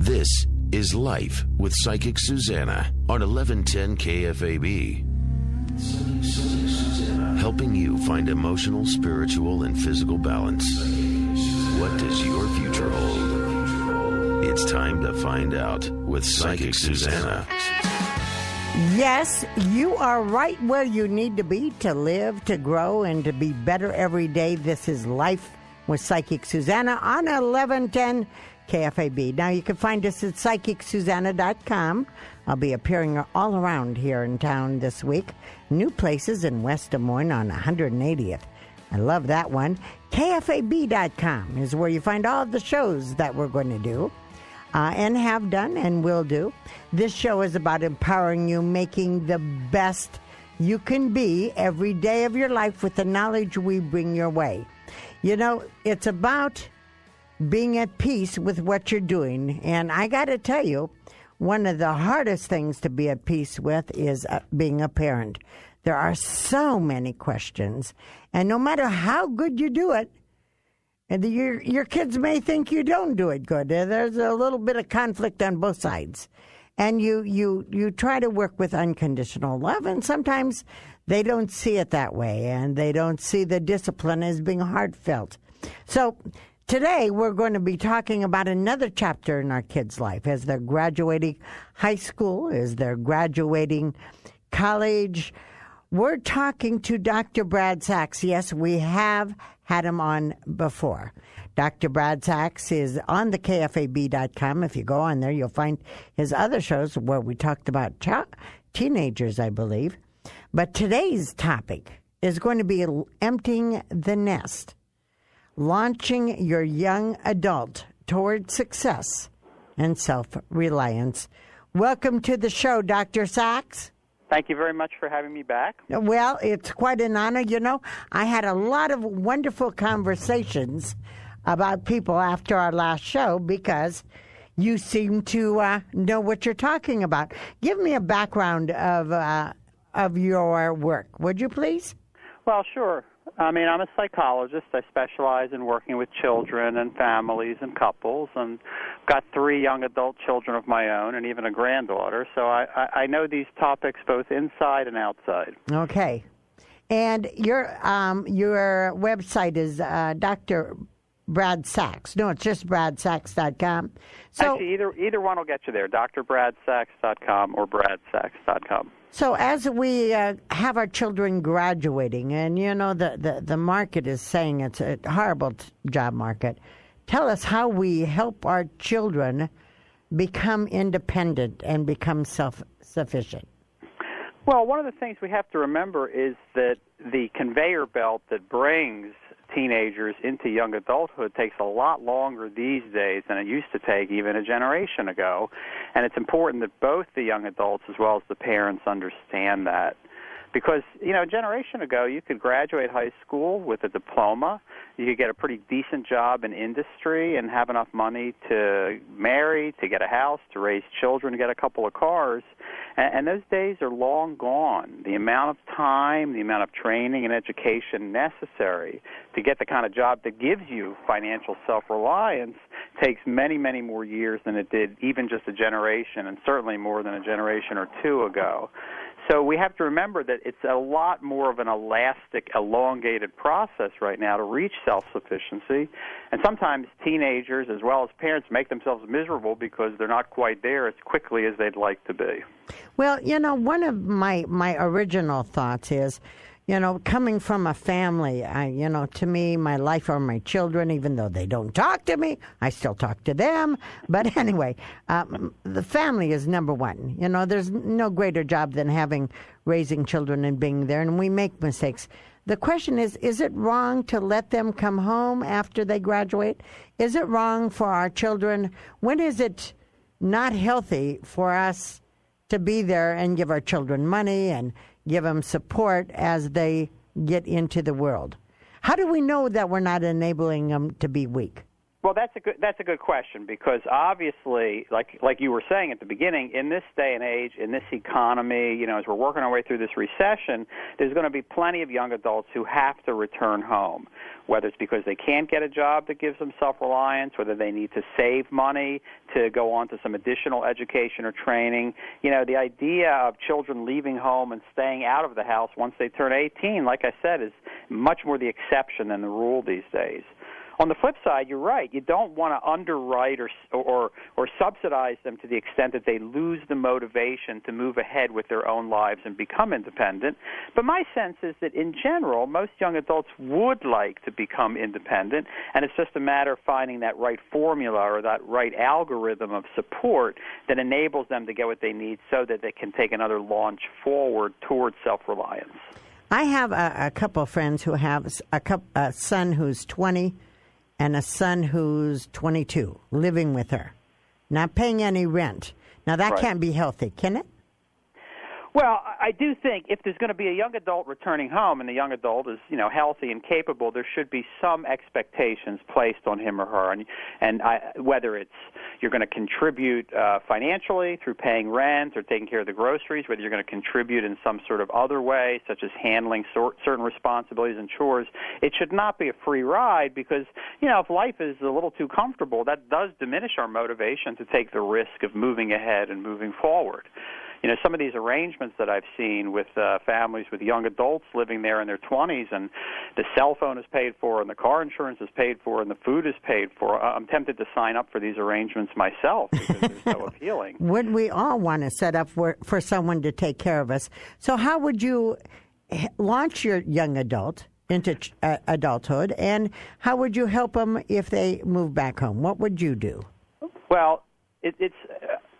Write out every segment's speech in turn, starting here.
This is Life with Psychic Suzanna on 1110 KFAB. Helping you find emotional, spiritual, and physical balance. What does your future hold? It's time to find out with Psychic Suzanna. Yes, you are right where you need to be to live, to grow, and to be better every day. This is Life with Psychic Suzanna on 1110 KFAB. Now, you can find us at PsychicSuzanna.com. I'll be appearing all around here in town this week. New places in West Des Moines on 180th. I love that one. KFAB.com is where you find all the shows that we're going to do and have done and will do. This show is about empowering you, making the best you can be every day of your life with the knowledge we bring your way. You know, it's about being at peace with what you're doing. And I got to tell you, one of the hardest things to be at peace with is being a parent. There are so many questions. And no matter how good you do it, and your kids may think you don't do it good. There's a little bit of conflict on both sides. And you try to work with unconditional love, and sometimes they don't see it that way, and they don't see the discipline as being heartfelt. So today we're going to be talking about another chapter in our kids' life as they're graduating high school, as they're graduating college. We're talking to Dr. Brad Sachs. Yes, we have had him on before. Dr. Brad Sachs is on the KFAB.com. If you go on there, you'll find his other shows where we talked about teenagers, I believe. But today's topic is going to be emptying the nest, launching your young adult toward success and self-reliance. Welcome to the show, Dr. Sachs. Thank you very much for having me back. Well, it's quite an honor. You know, I had a lot of wonderful conversations about people after our last show because you seem to know what you're talking about. Give me a background of your work, would you please? Well, sure. I mean, I'm a psychologist. I specialize in working with children and families and couples, and got 3 young adult children of my own and even a granddaughter. So I know these topics both inside and outside. Okay. And your website is Dr. Brad Sachs. No, it's just bradsachs.com. So, actually, either one will get you there, drbradsachs.com or bradsachs.com. So as we have our children graduating, and, you know, the market is saying it's a horrible job market, tell us how we help our children become independent and become self-sufficient. Well, one of the things we have to remember is that the conveyor belt that brings teenagers into young adulthood takes a lot longer these days than it used to take even a generation ago. And it's important that both the young adults as well as the parents understand that. Because, you know, a generation ago, you could graduate high school with a diploma, you could get a pretty decent job in industry and have enough money to marry, to get a house, to raise children, to get a couple of cars. And those days are long gone. The amount of time, the amount of training and education necessary to get the kind of job that gives you financial self-reliance takes many, many more years than it did even just a generation, and certainly more than a generation or two ago. So we have to remember that it's a lot more of an elastic, elongated process right now to reach self-sufficiency. And sometimes teenagers, as well as parents, make themselves miserable because they're not quite there as quickly as they'd like to be. Well, you know, one of my original thoughts is, you know, coming from a family, you know, to me, my life are my children, even though they don't talk to me, I still talk to them. But anyway, the family is number one. You know, there's no greater job than raising children and being there, and we make mistakes. The question is it wrong to let them come home after they graduate? Is it wrong for our children? When is it not healthy for us to be there and give our children money and give them support as they get into the world? How do we know that we're not enabling them to be weak? Well, that's a good question, because obviously, like you were saying at the beginning, in this day and age, in this economy, as we're working our way through this recession, there's going to be plenty of young adults who have to return home, whether it's because they can't get a job that gives them self-reliance, whether they need to save money to go on to some additional education or training. The idea of children leaving home and staying out of the house once they turn 18, like I said, is much more the exception than the rule these days. On the flip side, you're right. You don't want to underwrite or subsidize them to the extent that they lose the motivation to move ahead with their own lives and become independent. But my sense is that in general, most young adults would like to become independent, and it's just a matter of finding that right formula or that right algorithm of support that enables them to get what they need so that they can take another launch forward towards self-reliance. I have a couple of friends who have a son who's 20 and a son who's 22 living with her, not paying any rent. Now, that can't be healthy, can it? Well, I do think if there's going to be a young adult returning home and the young adult is, healthy and capable, there should be some expectations placed on him or her. And whether it's you're going to contribute financially through paying rent or taking care of the groceries, whether you're going to contribute in some sort of other way, such as handling certain responsibilities and chores, it should not be a free ride because, if life is a little too comfortable, that does diminish our motivation to take the risk of moving ahead and moving forward. Some of these arrangements that I've seen with families with young adults living there in their 20s, and the cell phone is paid for, and the car insurance is paid for, and the food is paid for. I'm tempted to sign up for these arrangements myself because they're so appealing. Wouldn't we all want to set up for someone to take care of us? So how would you launch your young adult into adulthood, and how would you help them if they move back home? What would you do? Well, it's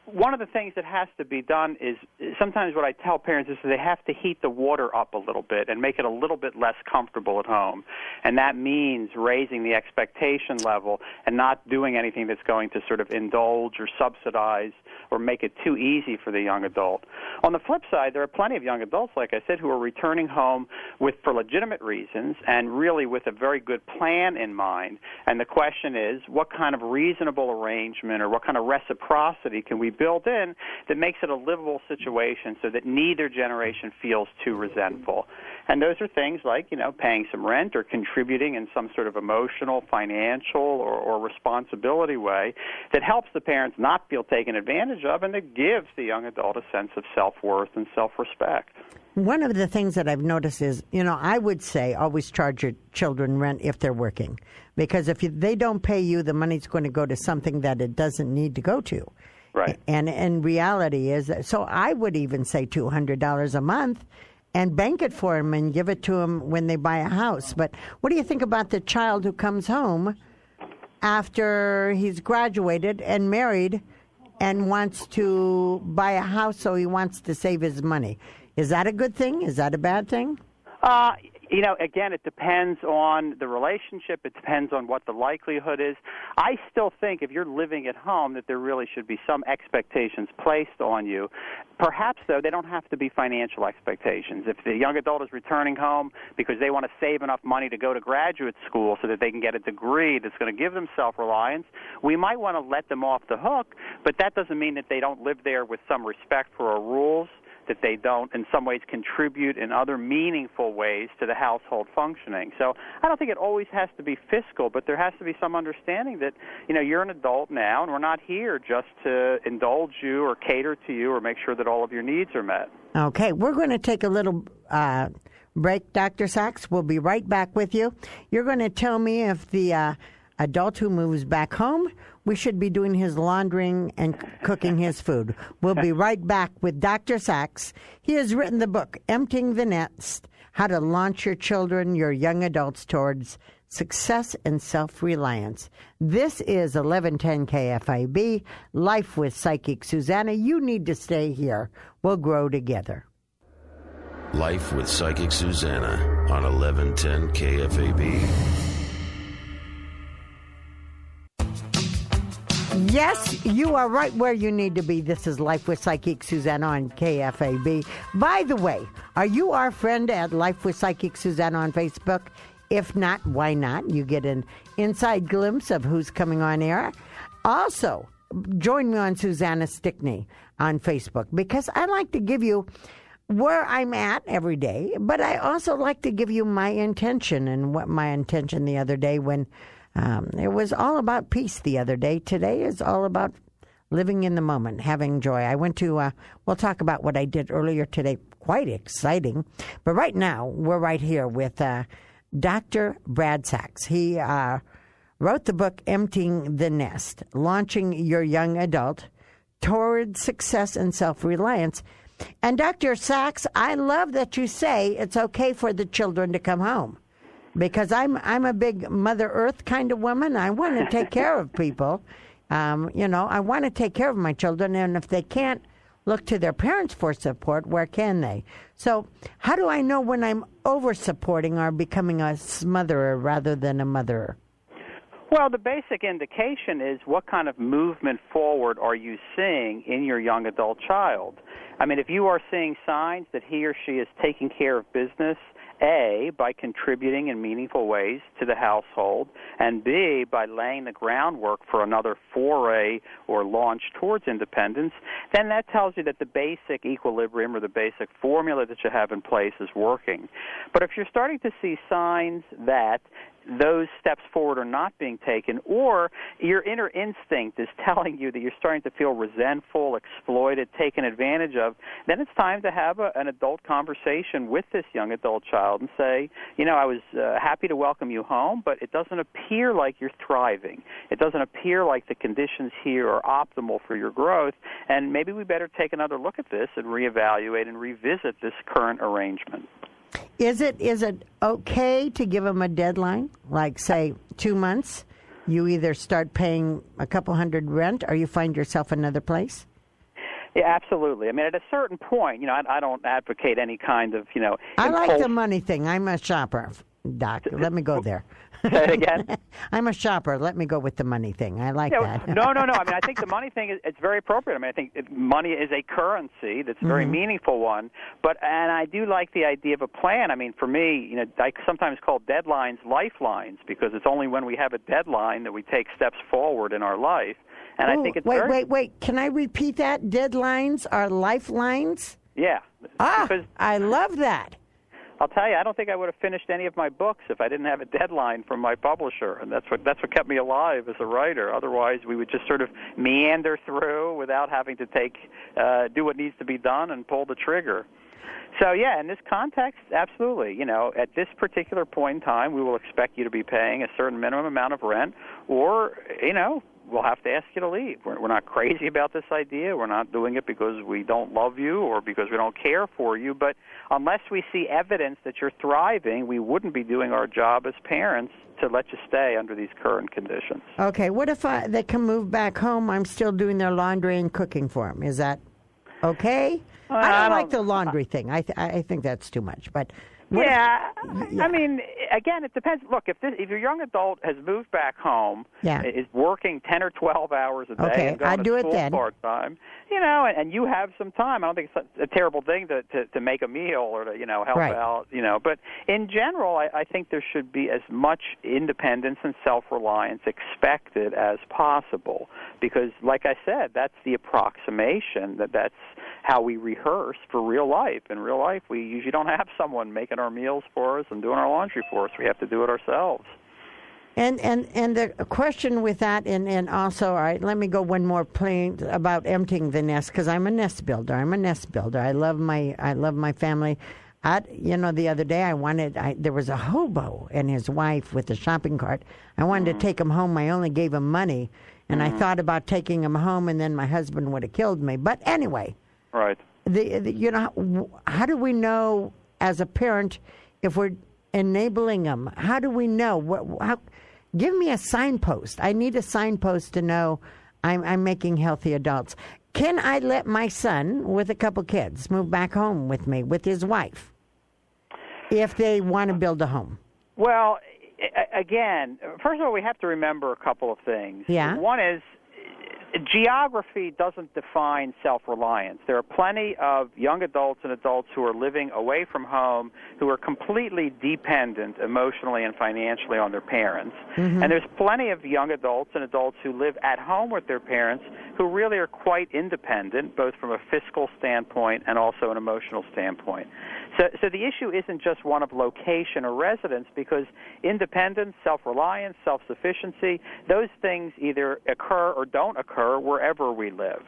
one of the things that has to be done is sometimes what I tell parents is that they have to heat the water up a little bit and make it a little bit less comfortable at home. And that means raising the expectation level and not doing anything that's going to sort of indulge or subsidize or make it too easy for the young adult. On the flip side, there are plenty of young adults, like I said, who are returning home for legitimate reasons and really with a very good plan in mind. And the question is, what kind of reasonable arrangement or what kind of reciprocity can we build in that makes it a livable situation so that neither generation feels too resentful? And those are things like, paying some rent or contributing in some sort of emotional, financial, or responsibility way that helps the parents not feel taken advantage of and that gives the young adult a sense of self-worth and self-respect. One of the things that I've noticed is, I would say always charge your children rent if they're working. Because if they don't pay you, the money's going to go to something that it doesn't need to go to. Right. And reality is, so I would even say $200 a month and bank it for them and give it to them when they buy a house. But what do you think about the child who comes home after he's graduated and married and wants to buy a house, so he wants to save his money? Is that a good thing? Is that a bad thing? Again, it depends on the relationship. It depends on what the likelihood is. I still think if you're living at home that there really should be some expectations placed on you. Perhaps, though, they don't have to be financial expectations. If the young adult is returning home because they want to save enough money to go to graduate school so that they can get a degree that's going to give them self-reliance, we might want to let them off the hook, but that doesn't mean that they don't live there with some respect for our rules, that they don't in some ways contribute in other meaningful ways to the household functioning. So I don't think it always has to be fiscal, but there has to be some understanding that, you're an adult now and we're not here just to indulge you or cater to you or make sure that all of your needs are met. Okay, we're going to take a little break, Dr. Sachs. We'll be right back with you. You're going to tell me if the adult who moves back home, we should be doing his laundering and cooking his food. We'll be right back with Dr. Sachs. He has written the book, Emptying the Nest, How to Launch Your Children, Your Young Adults Towards Success and Self-Reliance. This is 1110 KFAB, Life with Psychic Suzanna. You need to stay here. We'll grow together. Life with Psychic Suzanna on 1110 KFAB. Yes, you are right where you need to be. This is Life with Psychic Suzanna on KFAB. By the way, are you our friend at Life with Psychic Suzanna on Facebook? If not, why not? You get an inside glimpse of who's coming on air. Also, join me on Suzanna Stickney on Facebook, because I like to give you where I'm at every day, but I also like to give you my intention, and what my intention the other day when it was all about peace the other day. Today is all about living in the moment, having joy. I went to, we'll talk about what I did earlier today, quite exciting. But right now, we're right here with Dr. Brad Sachs. He wrote the book, Emptying the Nest, Launching Your Young Adult Toward Success and Self-Reliance. And Dr. Sachs, I love that you say it's okay for the children to come home, because I'm a big Mother Earth kind of woman. I want to take care of people. I want to take care of my children, and if they can't look to their parents for support, where can they? So how do I know when I'm over-supporting or becoming a smotherer rather than a motherer? Well, the basic indication is what kind of movement forward are you seeing in your young adult child? I mean, if you are seeing signs that he or she is taking care of business, A, by contributing in meaningful ways to the household, and B, by laying the groundwork for another foray or launch towards independence, then that tells you that the basic equilibrium or the basic formula that you have in place is working. But if you're starting to see signs that those steps forward are not being taken, or your inner instinct is telling you that you're starting to feel resentful, exploited, taken advantage of, then it's time to have an adult conversation with this young adult child and say, I was happy to welcome you home, but it doesn't appear like you're thriving. It doesn't appear like the conditions here are optimal for your growth, and maybe we better take another look at this and reevaluate and revisit this current arrangement. Is it okay to give them a deadline, like, say, 2 months? You either start paying a couple hundred rent or you find yourself another place? Yeah, absolutely. I mean, at a certain point, I don't advocate any kind of, I like the money thing. I'm a shopper, Doc. Let me go there. Say it again? I'm a shopper. Let me go with the money thing. I like that. No. I mean, I think the money thing it's very appropriate. I mean, I think money is a currency that's a very meaningful one. And I do like the idea of a plan. I mean, for me, I sometimes call deadlines lifelines, because it's only when we have a deadline that we take steps forward in our life. And I think it's wait. Can I repeat that? Deadlines are lifelines? Yeah. Because I love that. I'll tell you, I don't think I would have finished any of my books if I didn't have a deadline from my publisher, and that's what kept me alive as a writer. Otherwise, we would just sort of meander through without having to do what needs to be done and pull the trigger. So, yeah, in this context, absolutely. At this particular point in time, we will expect you to be paying a certain minimum amount of rent, or, we'll have to ask you to leave. We're not crazy about this idea. We're not doing it because we don't love you or because we don't care for you. But unless we see evidence that you're thriving, we wouldn't be doing our job as parents to let you stay under these current conditions. Okay, what if they can move back home? I'm still doing their laundry and cooking for them. Is that okay? I don't like the laundry thing. I think that's too much. But I mean, again, it depends. Look, if your young adult has moved back home, is working 10 or 12 hours a day, and going to school part-time, and you have some time, I don't think it's a terrible thing to make a meal or to, help out, But in general, I think there should be as much independence and self-reliance expected as possible, because, like I said, that's the approximation, that's how we rehearse for real life. In real life, we usually don't have someone making our meals for us and doing our laundry for us. We have to do it ourselves. And the question with that, and also, all right, let me go one more point about emptying the nest, because I'm a nest builder. I love my family. The other day there was a hobo and his wife with a shopping cart. I wanted to take him home. I only gave him money, and I thought about taking him home, and then my husband would have killed me. But anyway. Right. How do we know as a parent if we're enabling them? How do we know? Give me a signpost. I need a signpost to know I'm making healthy adults. Can I let my son with a couple kids move back home with me, with his wife, if they want to build a home? Well, again, first of all, we have to remember a couple of things. Yeah. One is, Geography doesn't define self-reliance. There are plenty of young adults and adults who are living away from home who are completely dependent emotionally and financially on their parents. And there's plenty of young adults and adults who live at home with their parents who really are quite independent, both from a fiscal standpoint and also an emotional standpoint. So the issue isn't just one of location or residence, because independence, self-reliance, self-sufficiency, those things either occur or don't occur wherever we live.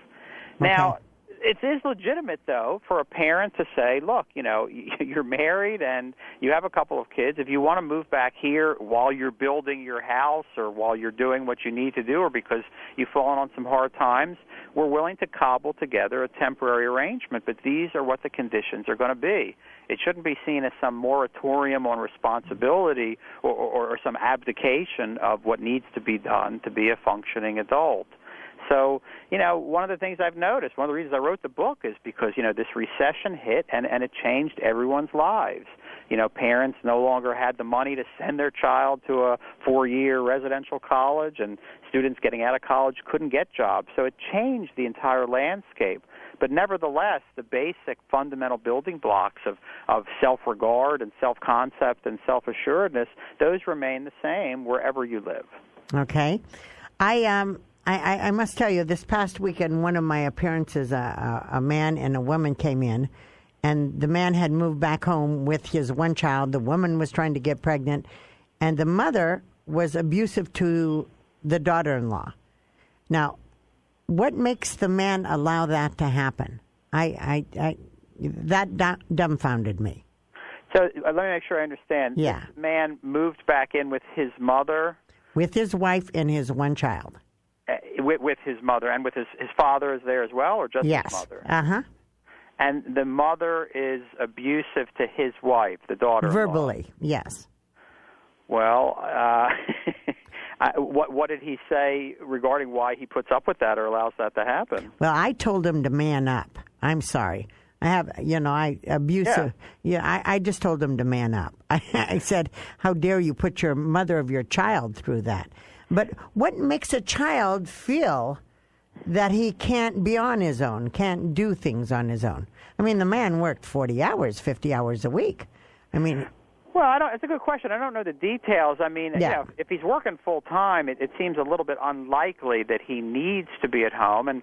Okay. Now, it is legitimate, though, for a parent to say, look, you're married and you have a couple of kids. If you want to move back here while you're building your house or while you're doing what you need to do or because you've fallen on some hard times, we're willing to cobble together a temporary arrangement, but these are what the conditions are going to be. It shouldn't be seen as some moratorium on responsibility or some abdication of what needs to be done to be a functioning adult. So, one of the things I've noticed, one of the reasons I wrote the book is because, this recession hit and it changed everyone's lives. Parents no longer had the money to send their child to a 4-year residential college, and students getting out of college couldn't get jobs. So it changed the entire landscape. But nevertheless, the basic fundamental building blocks of self-regard and self-concept and self-assuredness, those remain the same wherever you live. Okay. I must tell you, this past weekend, one of my appearances, a man and a woman came in, and the man had moved back home with his one child. The woman was trying to get pregnant, and the mother was abusive to the daughter-in-law. Now, what makes the man allow that to happen? That dumbfounded me. So let me make sure I understand. Yeah. This man moved back in with his mother? With his wife and his one child. With his mother, and with his father is there as well, or just yes. his mother? Uh-huh. And the mother is abusive to his wife, the daughter-in-law? Verbally, yes. Well, what did he say regarding why he puts up with that or allows that to happen? Well, I told him to man up. I'm sorry. I just told him to man up. I said, how dare you put your mother of your child through that? But what makes a child feel that he can't be on his own, can't do things on his own? I mean, the man worked 40 hours, 50 hours a week. I mean... Well, it's a good question. I don't know the details. I mean, if he's working full-time, it seems a little bit unlikely that he needs to be at home. And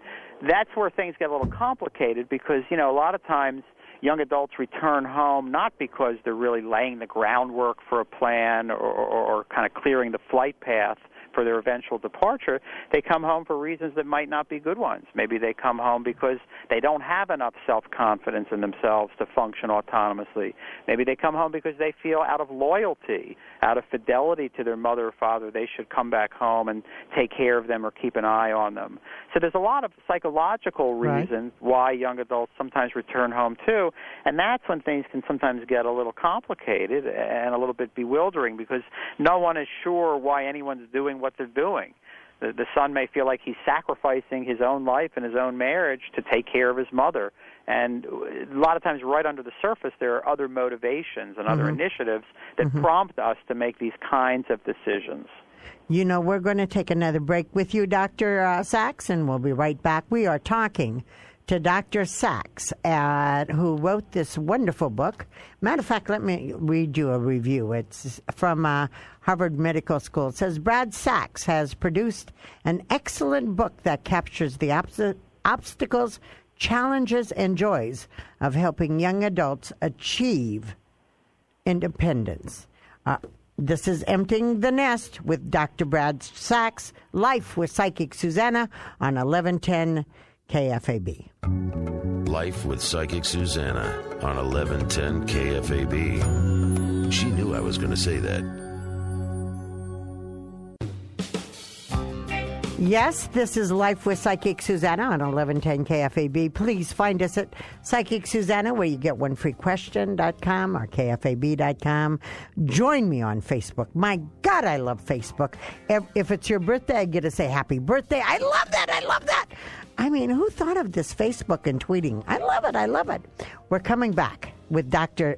that's where things get a little complicated because, a lot of times young adults return home not because they're really laying the groundwork for a plan or kind of clearing the flight path for their eventual departure. They come home for reasons that might not be good ones. Maybe they come home because they don't have enough self-confidence in themselves to function autonomously. Maybe they come home because they feel out of loyalty, out of fidelity to their mother or father, they should come back home and take care of them or keep an eye on them. So there's a lot of psychological reasons why young adults sometimes return home too, and that's when things can sometimes get a little complicated and a little bit bewildering because no one is sure why anyone's doing what they're doing. The son may feel like he's sacrificing his own life and his own marriage to take care of his mother. And a lot of times right under the surface there are other motivations and other initiatives that prompt us to make these kinds of decisions. We're going to take another break with you, Dr. Sachs, and we'll be right back. We are talking to Dr. Sachs, who wrote this wonderful book. Matter of fact, let me read you a review. It's from Harvard Medical School. It says, Brad Sachs has produced an excellent book that captures the obstacles, challenges, and joys of helping young adults achieve independence. This is Emptying the Nest with Dr. Brad Sachs, Life with Psychic Suzanna on 1110 KFAB. Life with Psychic Suzanna on 1110 KFAB. She knew I was going to say that. Yes, this is Life with Psychic Suzanna on 1110 KFAB. Please find us at Psychic Suzanna, where you get one free question.com or KFAB.com. Join me on Facebook. My God, I love Facebook. If it's your birthday, I get to say happy birthday. I love that. I love that. I mean, who thought of this Facebook and tweeting? I love it. I love it. We're coming back with Dr.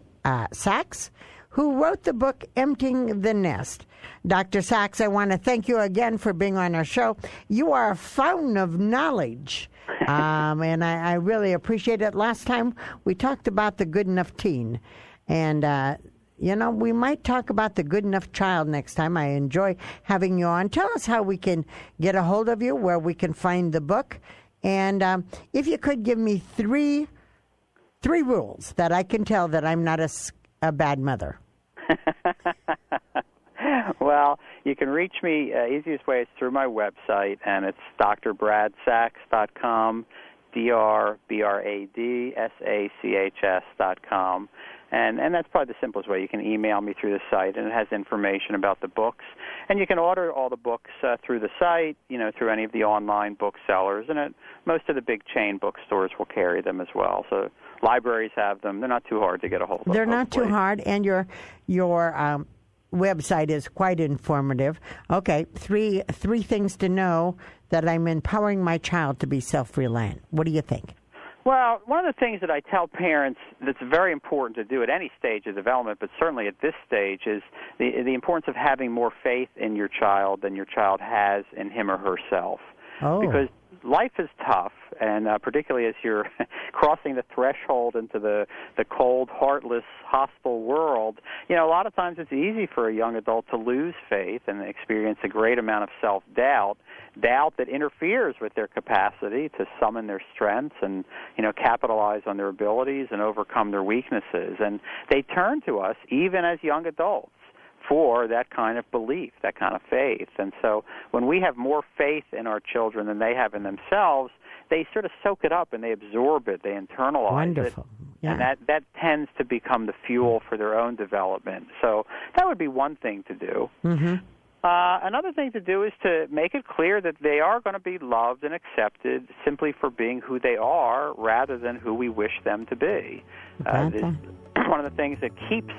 Sachs, who wrote the book Emptying the Nest. Dr. Sachs, I want to thank you again for being on our show. You are a fountain of knowledge, and I really appreciate it. Last time we talked about the good enough teen, and we might talk about the good enough child next time. I enjoy having you on. Tell us how we can get a hold of you, where we can find the book, and if you could give me three rules that I can tell that I'm not a bad mother. Well, you can reach me. Easiest way is through my website, and it's drbradsachs.com, drbradsachs.com. And that's probably the simplest way. You can email me through the site, and it has information about the books. And you can order all the books through the site, through any of the online booksellers. And most of the big chain bookstores will carry them as well. So libraries have them. They're not too hard to get a hold of. They're not too hard, and your website is quite informative. Okay, three things to know that I'm empowering my child to be self-reliant. What do you think? Well, one of the things that I tell parents that's very important to do at any stage of development, but certainly at this stage, is the importance of having more faith in your child than your child has in him or herself. Oh. Because life is tough, and particularly as you're crossing the threshold into the cold, heartless, hostile world, a lot of times it's easy for a young adult to lose faith and experience a great amount of self-doubt, doubt that interferes with their capacity to summon their strengths and, capitalize on their abilities and overcome their weaknesses. And they turn to us, even as young adults, for that kind of belief, that kind of faith. And so when we have more faith in our children than they have in themselves, they sort of soak it up and they absorb it, they internalize Wonderful. it. Yeah. And that tends to become the fuel for their own development. So that would be one thing to do. Mm-hmm. Another thing to do is to make it clear that they are going to be loved and accepted simply for being who they are rather than who we wish them to be. One of the things that keeps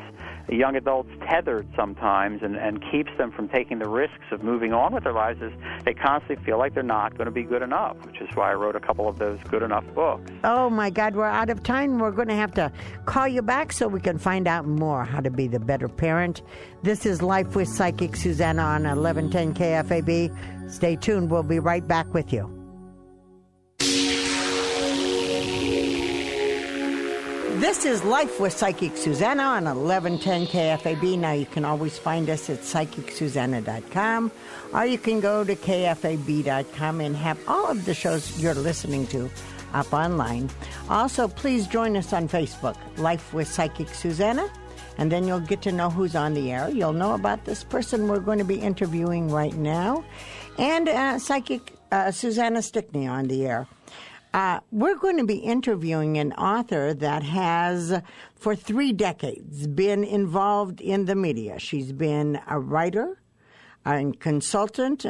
young adults tethered sometimes and keeps them from taking the risks of moving on with their lives is they constantly feel like they're not going to be good enough, which is why I wrote a couple of those good enough books. Oh, my God, we're out of time. We're going to have to call you back so we can find out more how to be the better parent. This is Life with Psychic Suzanna on 1110 KFAB. Stay tuned. We'll be right back with you. This is Life with Psychic Suzanna on 1110 KFAB. Now, you can always find us at PsychicSuzanna.com, or you can go to KFAB.com and have all of the shows you're listening to up online. Also, please join us on Facebook, Life with Psychic Suzanna, and then you'll get to know who's on the air. You'll know about this person we're going to be interviewing right now, and Psychic Suzanna Stickney on the air. We're going to be interviewing an author that has, for 3 decades, been involved in the media. She's been a writer and consultant.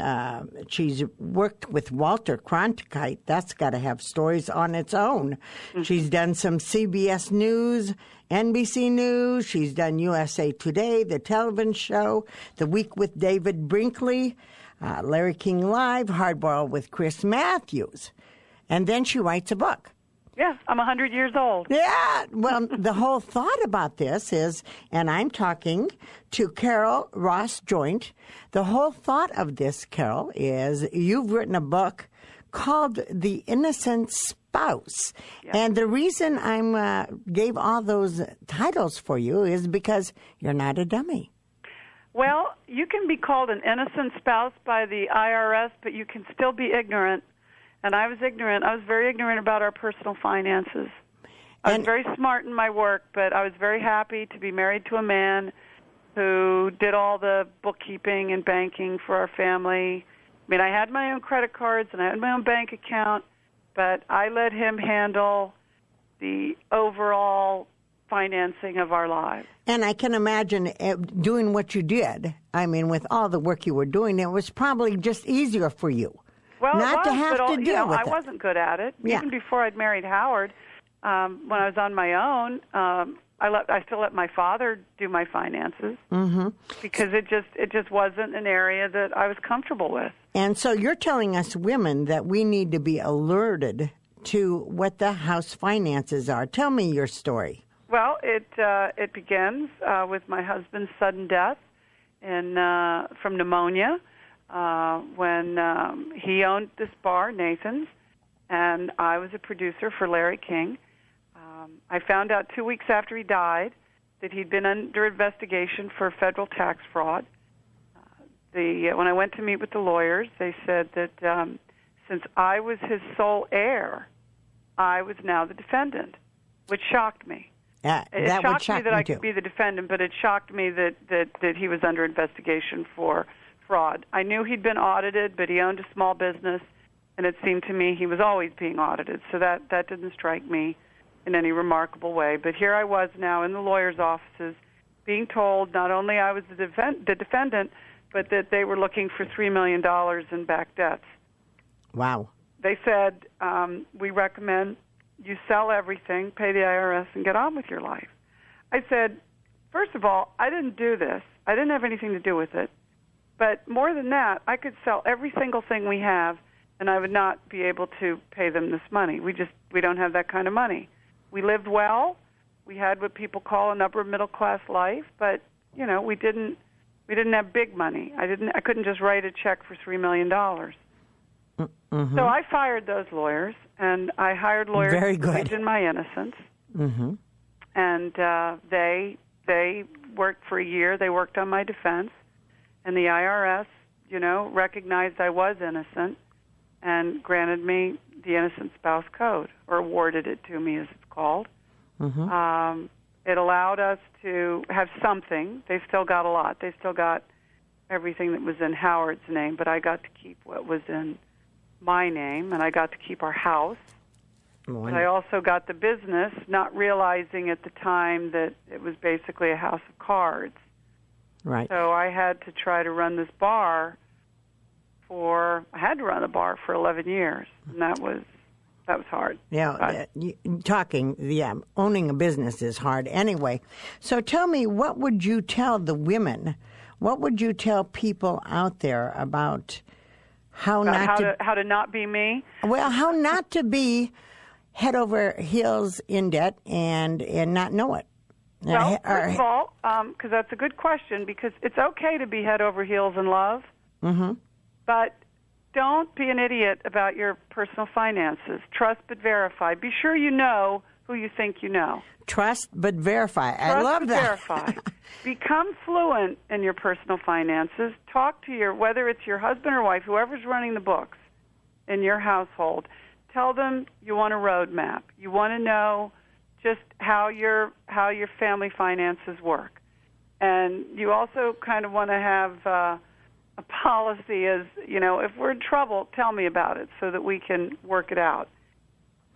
She's worked with Walter Cronkite. That's got to have stories on its own. Mm-hmm. She's done some CBS News, NBC News. She's done USA Today, The Television Show, The Week with David Brinkley, Larry King Live, Hardball with Chris Matthews. And then she writes a book. Yeah, I'm 100 years old. Yeah, well, the whole thought about this is, and I'm talking to Carol Ross Joynt, the whole thought of this, Carol, is you've written a book called The Innocent Spouse. Yeah. And the reason I gave all those titles for you is because you're not a dummy. Well, you can be called an innocent spouse by the IRS, but you can still be ignorant. And I was ignorant. I was very ignorant about our personal finances. I was very smart in my work, but I was very happy to be married to a man who did all the bookkeeping and banking for our family. I mean, I had my own credit cards and I had my own bank account, but I let him handle the overall financing of our lives. And I can imagine doing what you did. I mean, with all the work you were doing, it was probably just easier for you. Well, not it was, to have to deal with I wasn't good at it. Yeah. Even before I'd married Howard, when I was on my own, I still let my father do my finances because it just wasn't an area that I was comfortable with. And so you're telling us women that we need to be alerted to what the house finances are. Tell me your story. Well, it begins with my husband's sudden death from pneumonia when he owned this bar, Nathan's, and I was a producer for Larry King. I found out 2 weeks after he died that he'd been under investigation for federal tax fraud. When I went to meet with the lawyers, they said that since I was his sole heir, I was now the defendant, which shocked me. That it would shocked me that I could be the defendant, but it shocked me that he was under investigation for fraud. I knew he'd been audited, but he owned a small business, and it seemed to me he was always being audited, so that didn't strike me in any remarkable way. But here I was now in the lawyers' offices being told not only I was the defendant, but that they were looking for $3 million in back debts. Wow. They said, we recommend you sell everything, pay the IRS, and get on with your life. I said, first of all, I didn't do this. I didn't have anything to do with it. But more than that, I could sell every single thing we have, and I would not be able to pay them this money. We don't have that kind of money. We lived well. We had what people call an upper middle class life, but we didn't have big money. I couldn't just write a check for $3 million. Mm-hmm. So I fired those lawyers, and I hired lawyers Very to good. question my innocence. Mm-hmm. And they worked for a year. They worked on my defense, and the IRS, recognized I was innocent and granted me the Innocent Spouse Code, or awarded it to me, as it's called. Mm-hmm. It allowed us to have something. They still got a lot. They still got everything that was in Howard's name, but I got to keep what was in my name, and I got to keep our house. But I also got the business, not realizing at the time that it was basically a house of cards. Right. So I had to try to run this bar I had to run the bar for 11 years, and that was hard. Yeah, owning a business is hard anyway. So tell me, what would you tell the women? What would you tell people out there about how to not be me? Well, how not to be head over heels in debt and not know it. Well, first of all, because that's a good question, because it's okay to be head over heels in love, mm-hmm. but don't be an idiot about your personal finances. Trust but verify. Be sure you know who you think you know. Trust but verify. I love that. Verify. Become fluent in your personal finances. Talk to whether it's your husband or wife, whoever's running the books in your household. Tell them you want a roadmap. You want to know just how your family finances work. And you also kind of want to have a policy as, if we're in trouble, tell me about it so that we can work it out.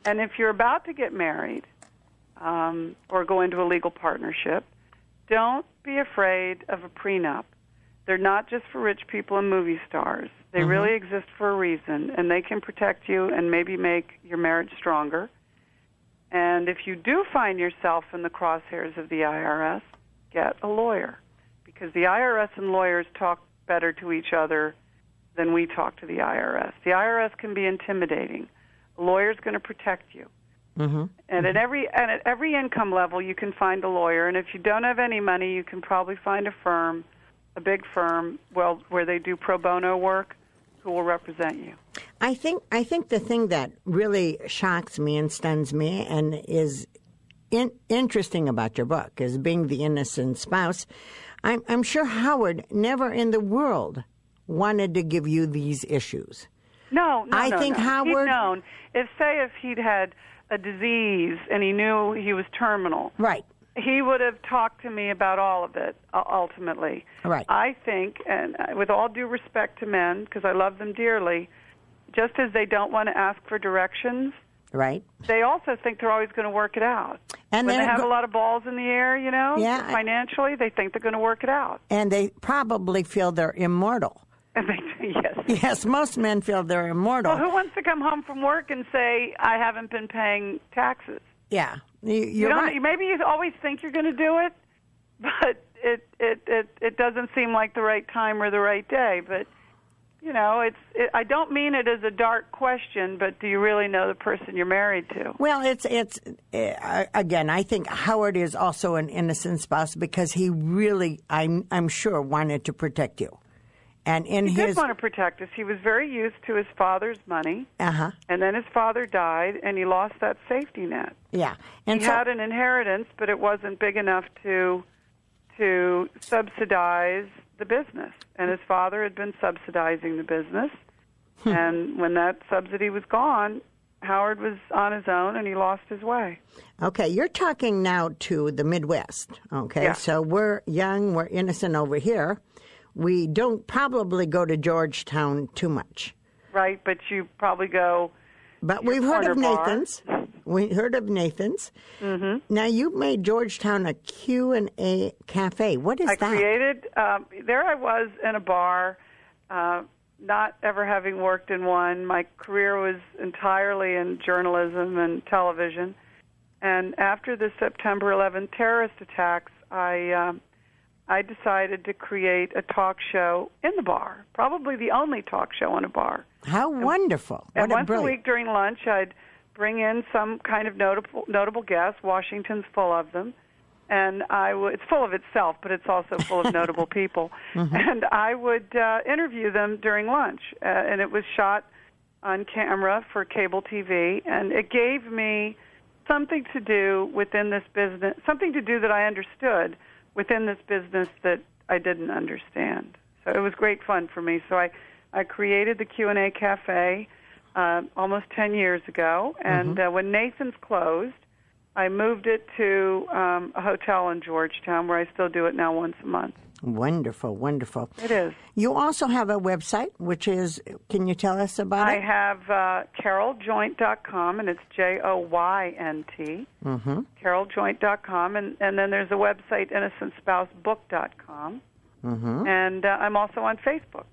And if you're about to get married or go into a legal partnership, don't be afraid of a prenup. They're not just for rich people and movie stars. They mm-hmm. really exist for a reason, and they can protect you and maybe make your marriage stronger. And if you do find yourself in the crosshairs of the IRS, get a lawyer, because the IRS and lawyers talk better to each other than we talk to the IRS. The IRS can be intimidating. A lawyer's going to protect you. Mm-hmm. And at every income level, you can find a lawyer. And if you don't have any money, you can probably find a big firm, where they do pro bono work, who will represent you. I think the thing that really shocks me and stuns me and is interesting about your book is being the innocent spouse. I'm sure Howard never in the world wanted to give you these issues. No. Howard. He'd known. If he'd had a disease and he knew he was terminal, right, he would have talked to me about all of it. Ultimately, right. I think, and with all due respect to men, because I love them dearly, just as they don't want to ask for directions. Right. They also think they're always going to work it out. And when they have a lot of balls in the air, financially, they think they're going to work it out. And they probably feel they're immortal. Yes. Yes, most men feel they're immortal. Well, who wants to come home from work and say, I haven't been paying taxes? Yeah, you're right. Maybe you always think you're going to do it, but it doesn't seem like the right time or the right day. But I don't mean it as a dark question, but do you really know the person you're married to? Well, again, I think Howard is also an innocent spouse because he really, I'm sure, wanted to protect you. And he did want to protect us. He was very used to his father's money, and then his father died, and he lost that safety net. Yeah, and he had an inheritance, but it wasn't big enough to subsidize the business. And his father had been subsidizing the business, and when that subsidy was gone, Howard was on his own, and he lost his way. Okay, you're talking now to the Midwest, okay? Yeah. So we're young, we're innocent over here. We don't probably go to Georgetown too much. Right, but you probably go. But we've heard of Nathan's. We heard of Nathan's. Mm-hmm. Now, you made Georgetown a Q&A cafe. What is that? I created, there I was in a bar, not ever having worked in one. My career was entirely in journalism and television. And after the September 11 terrorist attacks, I decided to create a talk show in the bar, probably the only talk show in a bar. How wonderful. And once a week during lunch, I'd bring in some kind of notable guest. Washington's full of them. And it's full of itself, but it's also full of notable people. Mm-hmm. And I would interview them during lunch. And it was shot on camera for cable TV. And it gave me something to do within this business, something to do that I understood within this business that I didn't understand. So it was great fun for me. So I created the Q&A Cafe almost 10 years ago, and when Nathan's closed, I moved it to a hotel in Georgetown where I still do it now once a month. Wonderful, wonderful. It is. You also have a website, which is, can you tell us about it? I have CarolJoynt.com, and it's Joynt, CarolJoynt.com, and then there's a website, InnocentSpouseBook.com, and I'm also on Facebook.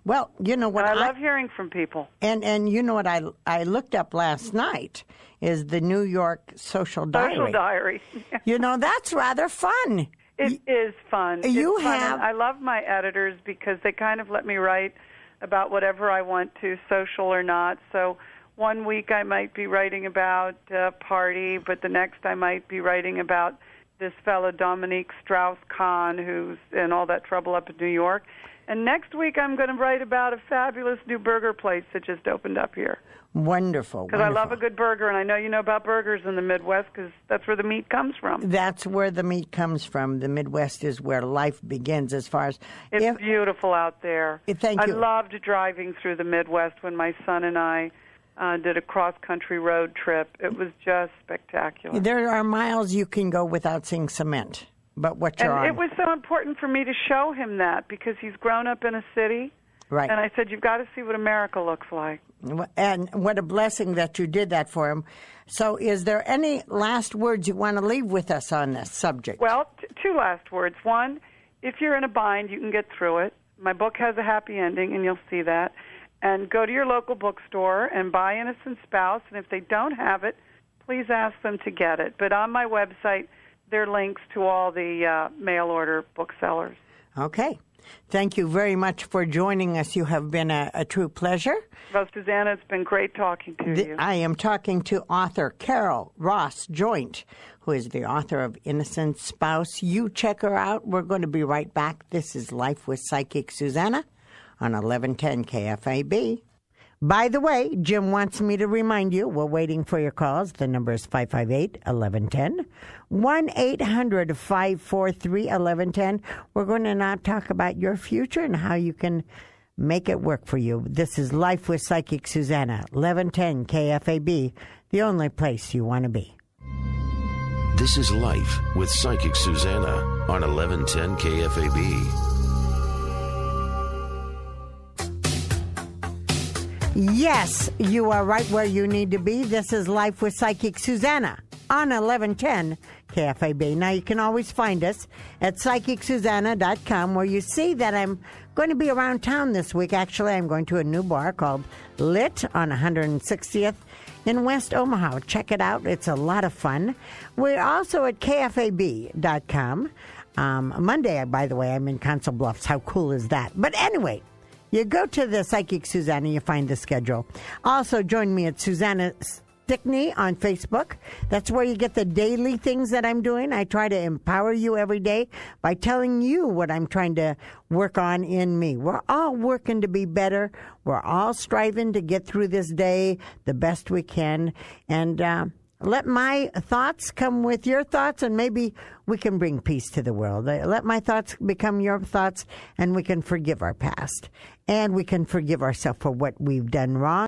Well, you know what, I love hearing from people. And you know what I looked up last night is the New York Social Diary. Social Diary. You know, that's rather fun. It is fun. It's fun. And I love my editors because they kind of let me write about whatever I want to, social or not. So one week I might be writing about a party, but the next I might be writing about this fellow Dominique Strauss-Kahn who's in all that trouble up in New York. And next week I'm going to write about a fabulous new burger place that just opened up here. Wonderful. Because I love a good burger, and I know you know about burgers in the Midwest because that's where the meat comes from. That's where the meat comes from. The Midwest is where life begins as far as... It's beautiful out there. Thank you. I loved driving through the Midwest when my son and I did a cross-country road trip. It was just spectacular. There are miles you can go without seeing cement, but what you're on. And it was so important for me to show him that because he's grown up in a city. Right. And I said, you've got to see what America looks like. And what a blessing that you did that for him. So is there any last words you want to leave with us on this subject? Well, two last words. One, if you're in a bind, you can get through it. My book has a happy ending, and you'll see that. And go to your local bookstore and buy Innocent Spouse. And if they don't have it, please ask them to get it. But on my website, there are links to all the mail-order booksellers. Okay. Thank you very much for joining us. You have been a true pleasure. Well, Suzanna, it's been great talking to you. I am talking to author Carol Ross Joynt, who is the author of Innocent Spouse. You check her out. We're going to be right back. This is Life with Psychic Suzanna on 1110 KFAB. By the way, Jim wants me to remind you, we're waiting for your calls. The number is 558-1110, 1-800-543-1110. We're going to now talk about your future and how you can make it work for you. This is Life with Psychic Suzanna, 1110 KFAB, the only place you want to be. This is Life with Psychic Suzanna on 1110 KFAB. Yes, you are right where you need to be. This is Life with Psychic Suzanna on 1110 KFAB. Now, you can always find us at PsychicSuzanna.com, where you see that I'm going to be around town this week. Actually, I'm going to a new bar called Lit on 160th in West Omaha. Check it out. It's a lot of fun. We're also at KFAB.com. Monday, by the way, I'm in Council Bluffs. How cool is that? But anyway, You go to the Psychic Suzanna, you find the schedule. Also, join me at Susanna Stickney on Facebook. That's where you get the daily things that I'm doing. I try to empower you every day by telling you what I'm trying to work on in me. We're all working to be better. We're all striving to get through this day the best we can. And let my thoughts come with your thoughts, and maybe we can bring peace to the world. Let my thoughts become your thoughts, and we can forgive our past. And we can forgive ourselves for what we've done wrong.